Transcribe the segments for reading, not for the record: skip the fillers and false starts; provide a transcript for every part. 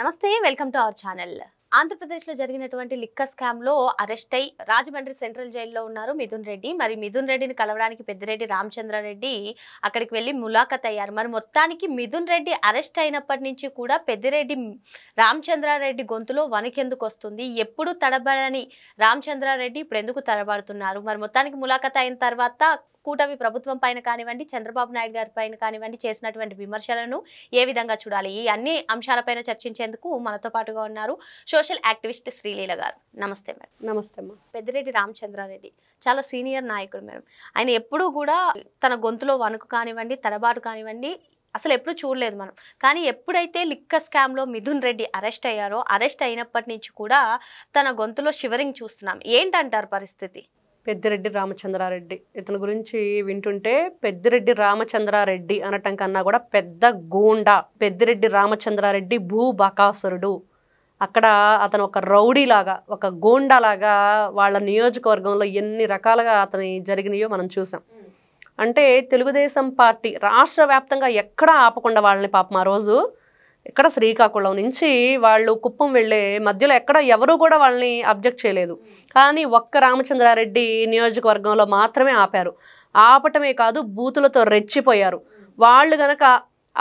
నమస్తే, welcome to our channel. ఆంధ్రప్రదేశ్లో జరిగినటువంటి లిక్కర్ స్కామ్లో అరెస్ట్ అయి రాజమండ్రి సెంట్రల్ జైల్లో ఉన్నారు మిథున్ రెడ్డి. మరి మిథున్ రెడ్డిని కలవడానికి పెద్దిరెడ్డి రామచంద్రారెడ్డి అక్కడికి వెళ్ళి ములాఖత్ అయ్యారు. మరి మొత్తానికి మిథున్ రెడ్డి అరెస్ట్ అయినప్పటి నుంచి కూడా పెద్దిరెడ్డి రామచంద్రారెడ్డి గొంతులో వణికెందుకు వస్తుంది? ఎప్పుడు తడబడని రామచంద్రారెడ్డి ఇప్పుడు ఎందుకు తడబడుతున్నారు? మరి మొత్తానికి ములాఖత్ అయిన తర్వాత కూటమి ప్రభుత్వం పైన కానివ్వండి, చంద్రబాబు నాయుడు గారి పైన కానివ్వండి చేసినటువంటి విమర్శలను ఏ విధంగా చూడాలి? ఈ అన్ని అంశాలపైన చర్చించేందుకు మనతో పాటుగా ఉన్నారు సోషల్ యాక్టివిస్ట్ శ్రీలీల గారు. నమస్తే మేడం. నమస్తే అమ్మా. పెద్దిరెడ్డి రామచంద్రారెడ్డి చాలా సీనియర్ నాయకుడు మేడం. ఆయన ఎప్పుడూ కూడా తన గొంతులో వణుకు కానివ్వండి, తడబాటు కానివ్వండి అసలు ఎప్పుడు చూడలేదు మనం. కానీ ఎప్పుడైతే లిక్కర్ స్కామ్లో మిథున్ రెడ్డి అరెస్ట్ అయ్యారో, అరెస్ట్ అయినప్పటి నుంచి కూడా తన గొంతులో షివరింగ్ చూస్తున్నాం. ఏంటంటారు పరిస్థితి? పెద్దిరెడ్డి రామచంద్రారెడ్డి ఇతని గురించి వింటుంటే పెద్దిరెడ్డి రామచంద్రారెడ్డి అనటం కన్నా కూడా పెద్ద గూండా. పెద్దిరెడ్డి రామచంద్రారెడ్డి భూబకాసురుడు. అక్కడ అతను ఒక రౌడీలాగా, ఒక గూండాలాగా వాళ్ళ నియోజకవర్గంలో ఎన్ని రకాలుగా అతని జరిగినాయో మనం చూసాం. అంటే తెలుగుదేశం పార్టీ రాష్ట్ర వ్యాప్తంగా ఎక్కడా ఆపకుండా వాళ్ళని పాపం ఆ రోజు ఇక్కడ శ్రీకాకుళం నుంచి వాళ్ళు కుప్పం వెళ్ళే మధ్యలో ఎక్కడ ఎవరు కూడా వాళ్ళని అబ్జెక్ట్ చేయలేదు. కానీ ఒక్క రామచంద్రారెడ్డి నియోజకవర్గంలో మాత్రమే ఆపారు. ఆపటమే కాదు, బూతులతో రెచ్చిపోయారు. వాళ్ళు గనక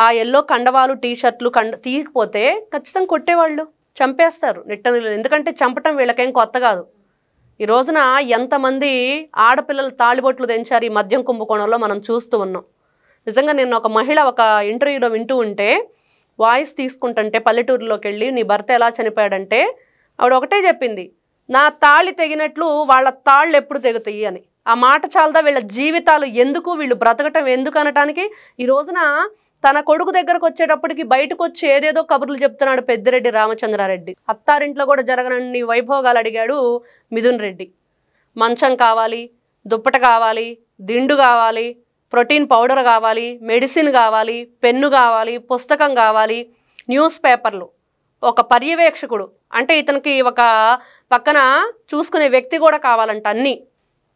ఆ ఎల్లో కండవాలు టీషర్ట్లు తీయకపోతే ఖచ్చితంగా కొట్టేవాళ్ళు, చంపేస్తారు నిట్టనిలు. ఎందుకంటే చంపటం వీళ్ళకేం కొత్త కాదు. ఈ రోజున ఎంతమంది ఆడపిల్లలు తాళిబొట్లు తెంచారు ఈ మద్యం కుంభకోణంలో మనం చూస్తూ ఉన్నాం. నిజంగా నేను ఒక మహిళ ఒక ఇంటర్వ్యూలో వింటూ ఉంటే, వాయిస్ తీసుకుంటుంటే పల్లెటూరులోకి వెళ్ళి నీ భర్త ఎలా చనిపోయాడంటే ఆవిడ ఒకటే చెప్పింది, నా తాళి తెగినట్లు వాళ్ళ తాళ్ళు ఎప్పుడు తెగుతాయి అని. ఆ మాట చాలదా వీళ్ళ జీవితాలు ఎందుకు, వీళ్ళు బ్రతకటం ఎందుకు అనటానికి. ఈ రోజున తన కొడుకు దగ్గరకు వచ్చేటప్పటికి బయటకు వచ్చి ఏదేదో కబుర్లు చెప్తున్నాడు పెద్దిరెడ్డి రామచంద్రారెడ్డి. అత్తారింట్లో కూడా జరగనన్ని వైభోగాలు అడిగాడు మిథున్ రెడ్డి. మంచం కావాలి, దుప్పట కావాలి, దిండు కావాలి, ప్రోటీన్ పౌడర్ కావాలి, మెడిసిన్ కావాలి, పెన్ను కావాలి, పుస్తకం కావాలి, న్యూస్ పేపర్లు, ఒక పర్యవేక్షకుడు అంటే ఇతనికి ఒక పక్కన చూసుకునే వ్యక్తి కూడా కావాలంట అన్నీ.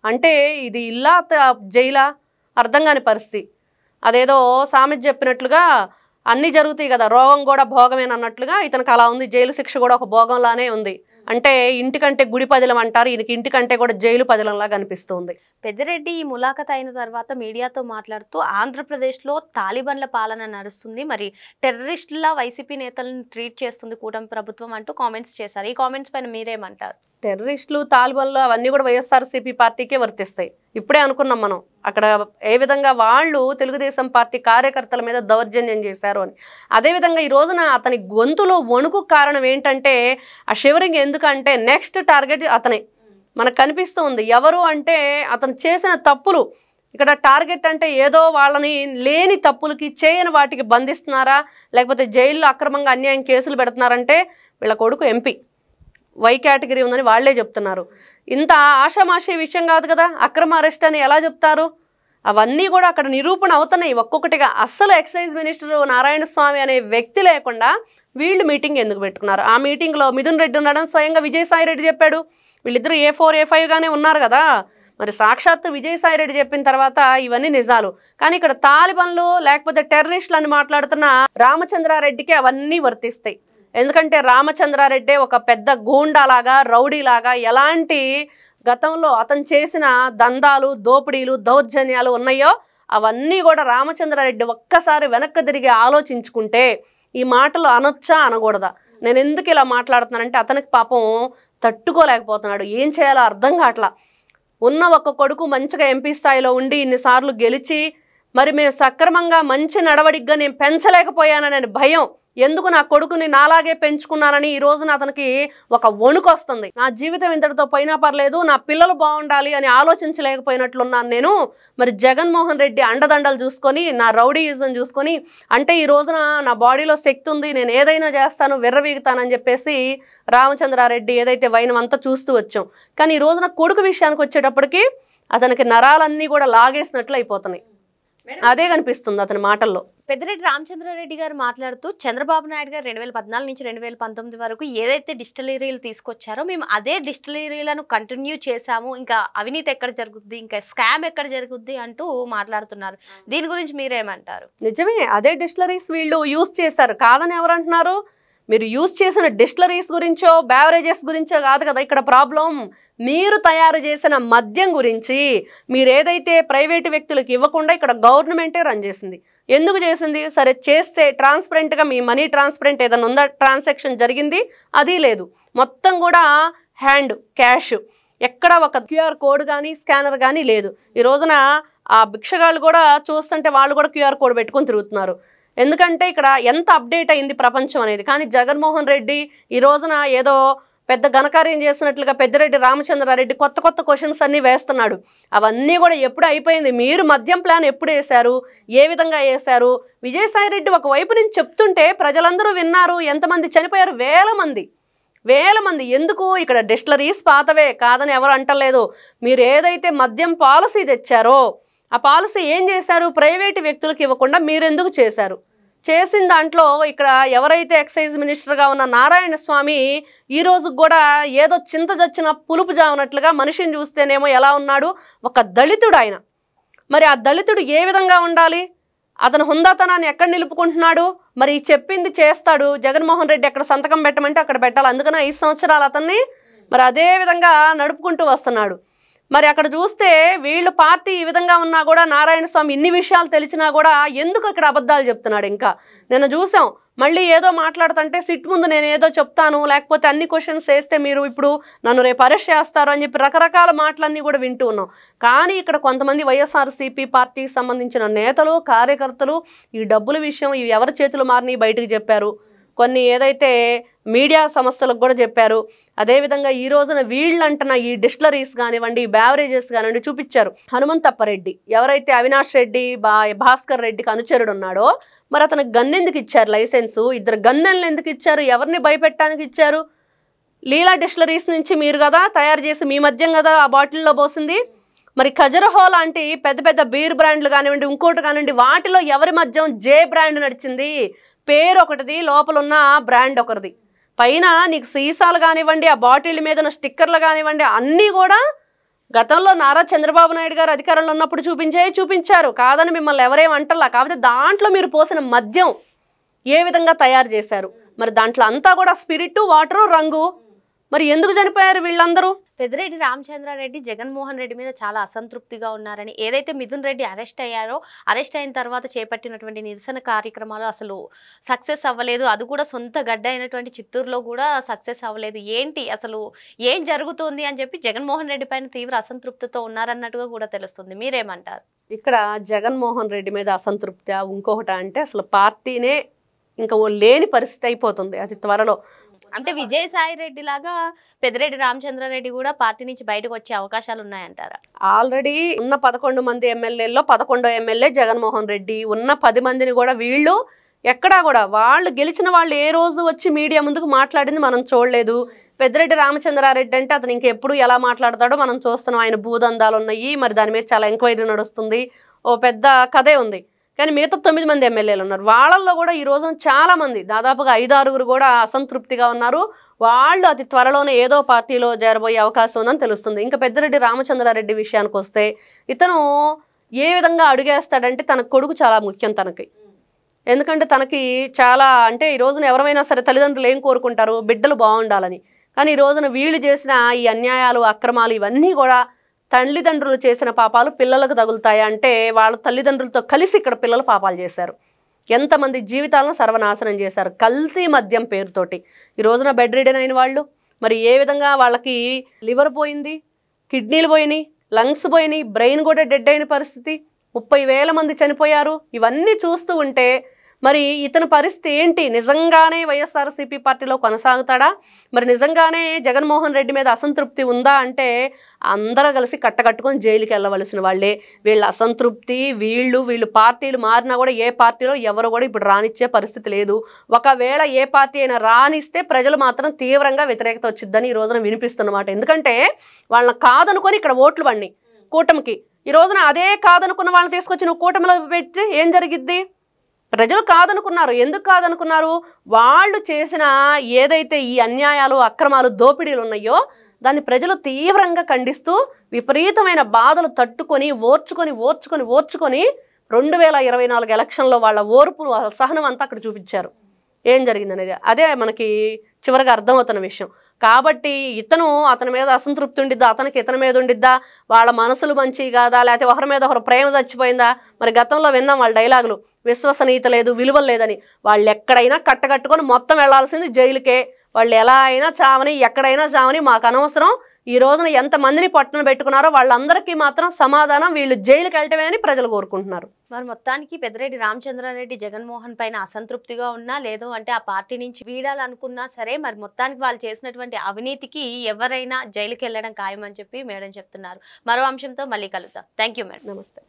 అంటే ఇది ఇల్లా జైలా అర్థం కాని పరిస్థితి. అదేదో సామెత చెప్పినట్లుగా అన్నీ జరుగుతాయి కదా, రోగం కూడా భోగమేనన్నట్లుగా ఇతనికి అలా ఉంది. జైలు శిక్ష కూడా ఒక భోగంలానే ఉంది. అంటే ఇంటికంటే గుడి పదిలం అంటారు, ఈయనకి ఇంటికంటే కూడా జైలు పదిలంలా కనిపిస్తుంది. పెద్దిరెడ్డి ఈ ములాఖత్ అయిన తర్వాత మీడియాతో మాట్లాడుతూ ఆంధ్రప్రదేశ్లో తాలిబాన్ల పాలన నడుస్తుంది, మరి టెర్రరిస్టుల వైసీపీ నేతలను ట్రీట్ చేస్తుంది కూటమి ప్రభుత్వం అంటూ కామెంట్స్ చేశారు. ఈ కామెంట్స్ పైన మీరేమంటారు? టెర్రరిస్టులు, తాలిబాన్లు అవన్నీ కూడా వైఎస్ఆర్సీపీ పార్టీకే వర్తిస్తాయి. ఇప్పుడే అనుకున్నాం మనం అక్కడ ఏ విధంగా వాళ్ళు తెలుగుదేశం పార్టీ కార్యకర్తల మీద దౌర్జన్యం చేశారు అని. అదేవిధంగా ఈ రోజున అతని గొంతులో వణుకు కారణం ఏంటంటే ఆ షివరింగ్. ఎందుకంటే నెక్స్ట్ టార్గెట్ అతనే మనకు కనిపిస్తూ ఉంది. ఎవరు అంటే అతను చేసిన తప్పులు. ఇక్కడ టార్గెట్ అంటే ఏదో వాళ్ళని లేని తప్పులకి చేయని వాటికి బంధిస్తున్నారా, లేకపోతే జైల్లో అక్రమంగా అన్యాయం కేసులు పెడుతున్నారంటే వీళ్ళ కొడుకు ఎంపీ వై కేటగిరీ ఉందని వాళ్లే చెప్తున్నారు. ఇంత ఆషామాషి విషయం కాదు కదా అక్రమ అరెస్ట్ అని ఎలా చెప్తారు? అవన్నీ కూడా అక్కడ నిరూపణ అవుతున్నాయి ఒక్కొక్కటిగా. అస్సలు ఎక్సైజ్ మినిస్టర్ నారాయణ స్వామి అనే వ్యక్తి లేకుండా వీళ్ళు మీటింగ్ ఎందుకు పెట్టుకున్నారు? ఆ మీటింగ్లో మిథున్ రెడ్డి ఉన్నాడని స్వయంగా విజయసాయి రెడ్డి చెప్పాడు. వీళ్ళిద్దరూ A4 A5 గానే ఉన్నారు కదా. మరి సాక్షాత్తు విజయసాయి రెడ్డి చెప్పిన తర్వాత ఇవన్నీ నిజాలు. కానీ ఇక్కడ తాలిబాన్లు లేకపోతే టెర్రరిస్టులు అని మాట్లాడుతున్న రామచంద్రారెడ్డికి అవన్నీ వర్తిస్తాయి. ఎందుకంటే రామచంద్రారెడ్డి ఒక పెద్ద గూండాలాగా, రౌడీలాగా, ఎలాంటి గతంలో అతను చేసిన దందాలు, దోపిడీలు, దౌర్జన్యాలు ఉన్నాయో అవన్నీ కూడా రామచంద్రారెడ్డి ఒక్కసారి వెనక్కి తిరిగి ఆలోచించుకుంటే ఈ మాటలు అనొచ్చా అనకూడదా? నేను ఎందుకు ఇలా మాట్లాడుతున్నానంటే అతనికి పాపం తట్టుకోలేకపోతున్నాడు. ఏం చేయాలో అర్థం కావట్లా. ఉన్న ఒక కొడుకు మంచిగా ఎంపీ స్థాయిలో ఉండి ఇన్నిసార్లు గెలిచి మరి మేము సక్రమంగా మంచి నడవడిగ్గా నేను పెంచలేకపోయానని భయం. ఎందుకు నా కొడుకుని నాలాగే పెంచుకున్నానని ఈ రోజున అతనికి ఒక వణుకు వస్తుంది. నా జీవితం ఇంతటితో పోయినా పర్లేదు, నా పిల్లలు బాగుండాలి అని ఆలోచించలేకపోయినట్లున్నాను నేను. మరి జగన్మోహన్ రెడ్డి అండదండలు చూసుకొని, నా రౌడీయిజం చూసుకొని, అంటే ఈ రోజున నా బాడీలో శక్తి ఉంది, నేను ఏదైనా చేస్తాను, విర్రవీగుతానని చెప్పేసి రామచంద్రారెడ్డి ఏదైతే వైనమంతా చూస్తూ వచ్చాం. కానీ ఈ రోజున కొడుకు విషయానికి వచ్చేటప్పటికి అతనికి నరాలన్నీ కూడా లాగేసినట్లు అయిపోతున్నాయి. అదే కనిపిస్తుంది అతని మాటల్లో. పెద్దిరెడ్డి రామచంద్రారెడ్డి గారు మాట్లాడుతూ చంద్రబాబు నాయుడు గారు 2014 నుంచి 2019 వరకు ఏదైతే డిస్టిలరీలు తీసుకొచ్చారో మేము అదే డిస్టిలరీలను కంటిన్యూ చేశాము, ఇంకా అవినీతి ఎక్కడ జరుగుద్ది, ఇంకా స్కామ్ ఎక్కడ జరుగుద్ది అంటూ మాట్లాడుతున్నారు. దీని గురించి మీరేమంటారు? నిజమే, అదే డిస్టిలరీస్ వీళ్ళు యూజ్ చేశారు కాదని ఎవరు అంటున్నారు? మీరు యూజ్ చేసిన డిస్టిలరీస్ గురించో బ్యావరేజెస్ గురించో కాదు కదా ఇక్కడ ప్రాబ్లం. మీరు తయారు చేసిన మద్యం గురించి మీరు ఏదైతే ప్రైవేటు వ్యక్తులకు ఇవ్వకుండా ఇక్కడ గవర్నమెంటే రన్ చేసింది. ఎందుకు చేసింది? సరే చేస్తే ట్రాన్స్పరెంట్గా మీ మనీ ట్రాన్స్పరెంట్ ఏదైనా ఉందా, ట్రాన్సాక్షన్ జరిగింది, అది లేదు. మొత్తం కూడా హ్యాండ్ క్యాష్, ఎక్కడ ఒక క్యూఆర్ కోడ్ కానీ స్కానర్ కానీ లేదు. ఈ రోజున ఆ భిక్షగాళ్ళు కూడా చూస్తుంటే వాళ్ళు కూడా క్యూఆర్ కోడ్ పెట్టుకొని తిరుగుతున్నారు. ఎందుకంటే ఇక్కడ ఎంత అప్డేట్ అయింది ప్రపంచం అనేది. కానీ జగన్మోహన్ రెడ్డి ఈ రోజున ఏదో పెద్ద ఘనకార్యం చేసినట్లుగా పెద్దిరెడ్డి రామచంద్రారెడ్డి కొత్త కొత్త క్వశ్చన్స్ అన్నీ వేస్తున్నాడు. అవన్నీ కూడా ఎప్పుడు అయిపోయింది? మీరు మద్యం ప్లాన్ ఎప్పుడు వేశారు, ఏ విధంగా వేశారు? విజయసాయి రెడ్డి ఒకవైపు నుంచి చెప్తుంటే ప్రజలందరూ విన్నారు. ఎంతమంది చనిపోయారు? వేల మంది. ఎందుకు? ఇక్కడ డిస్టిలరీస్ పాతవే కాదని ఎవరు అంటలేదు. మీరు ఏదైతే మద్యం పాలసీ తెచ్చారో ఆ పాలసీ ఏం చేశారు? ప్రైవేటు వ్యక్తులకు ఇవ్వకుండా మీరెందుకు చేశారు? చేసిన దాంట్లో ఇక్కడ ఎవరైతే ఎక్సైజ్ మినిస్టర్గా ఉన్న నారాయణ స్వామి ఈ రోజు కూడా ఏదో చింత చచ్చిన పులుపు జావనట్లుగా మనిషిని చూస్తేనేమో ఎలా ఉన్నాడు? ఒక దళితుడు ఆయన. మరి ఆ దళితుడు ఏ విధంగా ఉండాలి? అతను హుందాతనాన్ని ఎక్కడ నిలుపుకుంటున్నాడు? మరి చెప్పింది చేస్తాడు. జగన్మోహన్ రెడ్డి ఎక్కడ సంతకం పెట్టమంటే అక్కడ పెట్టాలి. అందుకని 5 సంవత్సరాలు అతన్ని మరి అదే విధంగా నడుపుకుంటూ వస్తున్నాడు. మరి అక్కడ చూస్తే వీళ్ళు పార్టీ ఈ విధంగా ఉన్నా కూడా నారాయణ స్వామి ఇన్ని విషయాలు తెలిసినా కూడా ఎందుకు ఇక్కడ అబద్ధాలు చెప్తున్నాడు? ఇంకా నిన్న చూసాం, మళ్ళీ ఏదో మాట్లాడుతుంటే సిట్ ముందు నేను ఏదో చెప్తాను, లేకపోతే అన్ని క్వశ్చన్స్ వేస్తే మీరు ఇప్పుడు నన్ను రేపు అరెస్ట్ చేస్తారు అని చెప్పి రకరకాల మాటలన్నీ కూడా వింటూ ఉన్నాం. కానీ ఇక్కడ కొంతమంది వైఎస్ఆర్సీపీ పార్టీకి సంబంధించిన నేతలు కార్యకర్తలు ఈ డబ్బుల విషయం ఇవి ఎవరి చేతులు మారిని బయటకు చెప్పారు. కొన్ని ఏదైతే మీడియా సంస్థలకు కూడా చెప్పారు. అదేవిధంగా ఈ రోజున వీళ్ళంటున్న ఈ డిస్టిలరీస్ కానివ్వండి, బ్యావరేజెస్ కానివ్వండి చూపించారు. హనుమంతప్పరెడ్డి ఎవరైతే అవినాష్ రెడ్డి భాస్కర్ రెడ్డికి అనుచరుడు ఉన్నాడో మరి అతనికి గన్ ఎందుకు ఇచ్చారు లైసెన్సు? 2 గన్నెలను ఎందుకు ఇచ్చారు? ఎవరిని భయపెట్టడానికి ఇచ్చారు? లీలా డిస్టిలరీస్ నుంచి మీరు కదా తయారు చేసి మీ మద్యం కదా ఆ బాటిల్లో పోసింది. మరి ఖజరహో లాంటి పెద్ద పెద్ద బీర్ బ్రాండ్లు కానివ్వండి, ఇంకోటి కానివ్వండి, వాటిలో ఎవరి మద్యం జే బ్రాండ్ నడిచింది? పేరు ఒకటిది, లోపల ఉన్న బ్రాండ్ ఒకటిది. పైన నీకు సీసాలు కానివ్వండి, ఆ బాటిల్ మీద ఉన్న స్టిక్కర్లు కానివ్వండి, అన్నీ కూడా గతంలో నారా చంద్రబాబు నాయుడు గారు అధికారంలో ఉన్నప్పుడు చూపించారు. కాదని మిమ్మల్ని ఎవరేమంటలా. కాకపోతే దాంట్లో మీరు పోసిన మద్యం ఏ విధంగా తయారు చేశారు? మరి దాంట్లో అంతా కూడా స్పిరిట్, వాటరు, రంగు. మరి ఎందుకు చనిపోయారు వీళ్ళందరూ? పెద్దిరెడ్డి రామచంద్రారెడ్డి జగన్మోహన్ రెడ్డి మీద చాలా అసంతృప్తిగా ఉన్నారని, ఏదైతే మిథున్ రెడ్డి అరెస్ట్ అయ్యారో అరెస్ట్ అయిన తర్వాత చేపట్టినటువంటి నిరసన కార్యక్రమాలు అసలు సక్సెస్ అవ్వలేదు. అది కూడా సొంత గడ్డ అయినటువంటి చిత్తూరులో కూడా సక్సెస్ అవ్వలేదు. ఏంటి అసలు ఏం జరుగుతుంది అని చెప్పి జగన్మోహన్ రెడ్డి పైన తీవ్ర అసంతృప్తితో ఉన్నారన్నట్టుగా కూడా తెలుస్తుంది. మీరేమంటారు? ఇక్కడ జగన్మోహన్ రెడ్డి మీద అసంతృప్తి ఇంకొకటి అంటే అసలు పార్టీనే ఇంకా లేని పరిస్థితి అయిపోతుంది అతి త్వరలో. అంటే విజయసాయి రెడ్డి లాగా పెద్దిరెడ్డి రామచంద్రారెడ్డి కూడా పార్టీ నుంచి బయటకు వచ్చే అవకాశాలు ఉన్నాయంటారా? ఆల్రెడీ ఉన్న 11 మంది ఎమ్మెల్యేల్లో 11వ ఎమ్మెల్యే జగన్మోహన్ రెడ్డి. ఉన్న 10 మందిని కూడా వీళ్ళు ఎక్కడా కూడా వాళ్ళు గెలిచిన వాళ్ళు ఏ రోజు వచ్చి మీడియా ముందుకు మాట్లాడింది మనం చూడలేదు. పెద్దిరెడ్డి రామచంద్రారెడ్డి అంటే అతను ఇంకెప్పుడు ఎలా మాట్లాడతాడో మనం చూస్తున్నాం. ఆయన భూదందాలు ఉన్నాయి, మరి దాని మీద చాలా ఎంక్వైరీ నడుస్తుంది, ఓ పెద్ద కథే ఉంది. కానీ మిగతా 9 మంది ఎమ్మెల్యేలు ఉన్నారు. వాళ్ళల్లో కూడా ఈ రోజున చాలామంది దాదాపుగా 5-6 కూడా అసంతృప్తిగా ఉన్నారు. వాళ్ళు అతి త్వరలోనే ఏదో పార్టీలో చేరబోయే అవకాశం ఉందని తెలుస్తుంది. ఇంకా పెద్దిరెడ్డి రామచంద్రారెడ్డి విషయానికి వస్తే ఇతను ఏ విధంగా అడుగేస్తాడంటే తన కొడుకు చాలా ముఖ్యం తనకి. ఎందుకంటే తనకి చాలా అంటే ఈ రోజున ఎవరైనా సరే తల్లిదండ్రులు ఏం కోరుకుంటారు? బిడ్డలు బాగుండాలని. కానీ ఈ రోజున వీళ్ళు చేసిన ఈ అన్యాయాలు, అక్రమాలు ఇవన్నీ కూడా తల్లిదండ్రులు చేసిన పాపాలు పిల్లలకు తగులుతాయి. అంటే వాళ్ళ తల్లిదండ్రులతో కలిసి ఇక్కడ పిల్లలు పాపాలు చేశారు. ఎంతమంది జీవితాలను సర్వనాశనం చేశారు కల్తీ మద్యం పేరుతోటి. ఈ రోజున బెడ్ రిడెన్ అయిన వాళ్ళు మరి ఏ విధంగా వాళ్ళకి లివర్ పోయింది, కిడ్నీలు పోయినాయి, లంగ్స్ పోయినాయి, బ్రెయిన్ కూడా డెడ్ అయిన పరిస్థితి, 30,000 మంది చనిపోయారు. ఇవన్నీ చూస్తూ ఉంటే మరి ఇతని పరిస్థితి ఏంటి? నిజంగానే వైఎస్ఆర్సీపీ పార్టీలో కొనసాగుతాడా? మరి నిజంగానే జగన్మోహన్ రెడ్డి మీద అసంతృప్తి ఉందా అంటే అందరూ కలిసి కట్టకట్టుకొని జైలుకి వెళ్ళవలసిన వాళ్ళే. వీళ్ళ అసంతృప్తి వీళ్ళు పార్టీలు మారినా కూడా ఏ పార్టీలో ఎవరు కూడా ఇప్పుడు రానిచ్చే పరిస్థితి లేదు. ఒకవేళ ఏ పార్టీ అయినా రానిస్తే ప్రజలు మాత్రం తీవ్రంగా వ్యతిరేకత వచ్చిద్దని ఈ రోజున వినిపిస్తున్నమాట. ఎందుకంటే వాళ్ళని కాదనుకొని ఇక్కడ ఓట్లు పడినాయి కూటమికి. ఈ రోజున అదే కాదనుకున్న వాళ్ళని తీసుకొచ్చి నువ్వు కూటమిలో పెడితే ఏం జరిగిద్ది? ప్రజలు కాదనుకున్నారు. ఎందుకు కాదనుకున్నారు? వాళ్ళు చేసిన ఏదైతే ఈ అన్యాయాలు, అక్రమాలు, దోపిడీలు ఉన్నాయో దాన్ని ప్రజలు తీవ్రంగా ఖండిస్తూ విపరీతమైన బాధలు తట్టుకొని ఓర్చుకొని 2024 ఎలక్షన్లో వాళ్ళ ఓర్పు సహనం అంతా అక్కడ చూపించారు. ఏం జరిగింది అనేది. అదే మనకి చివరిగా అర్థమవుతున్న విషయం. కాబట్టి అతని మీద అసంతృప్తి ఉండిద్దా, అతనికి ఇతని మీద ఉండిద్దా, వాళ్ళ మనసులు మంచి కాదా, లేకపోతే ఒకరి మీద ఒకరు ప్రేమ చచ్చిపోయిందా. మరి గతంలో విన్నాం వాళ్ళ డైలాగులు, విశ్వసనీయత లేదు, విలువలు లేదని. వాళ్ళు ఎక్కడైనా కట్టకట్టుకొని మొత్తం వెళ్లాల్సింది జైలుకే. వాళ్ళు ఎలా అయినా చావని, ఎక్కడైనా చావని, మాకు అనవసరం. ఈ రోజున ఎంతమందిని పట్టున పెట్టుకున్నారో వాళ్ళందరికీ మాత్రం సమాధానం వీళ్ళు జైలుకి వెళ్ళటమే అని ప్రజలు కోరుకుంటున్నారు. మరి మొత్తానికి పెద్దిరెడ్డి రామచంద్రారెడ్డి జగన్మోహన్ పైన అసంతృప్తిగా ఉన్నా, లేదు అంటే ఆ పార్టీ నుంచి వీడాలనుకున్నా సరే, మరి మొత్తానికి వాళ్ళు చేసినటువంటి అవినీతికి ఎవరైనా జైలుకి వెళ్ళడం ఖాయం అని చెప్పి మేడం చెప్తున్నారు. మరో అంశంతో మళ్ళీ కలుద్దాం. Thank you madam. నమస్తే.